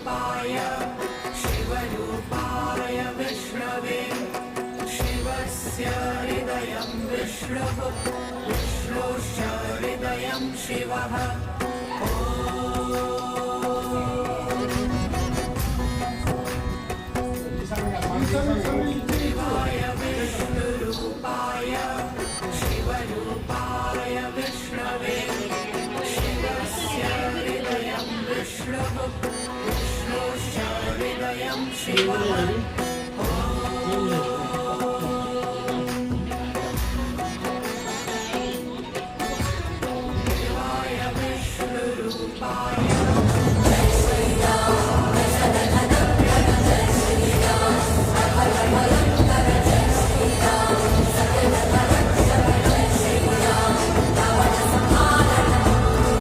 शिवरूपाय शिवरूपाय विष्णवे शिवस्य हृदयं विष्णुः विष्णोश्च हृदयं शिवः शिवाय विष्णुरूपाय शिवरूपाय विष्णवे शिवस्य हृदयं विष्णुः विष्णोश्च हृदयं शिवः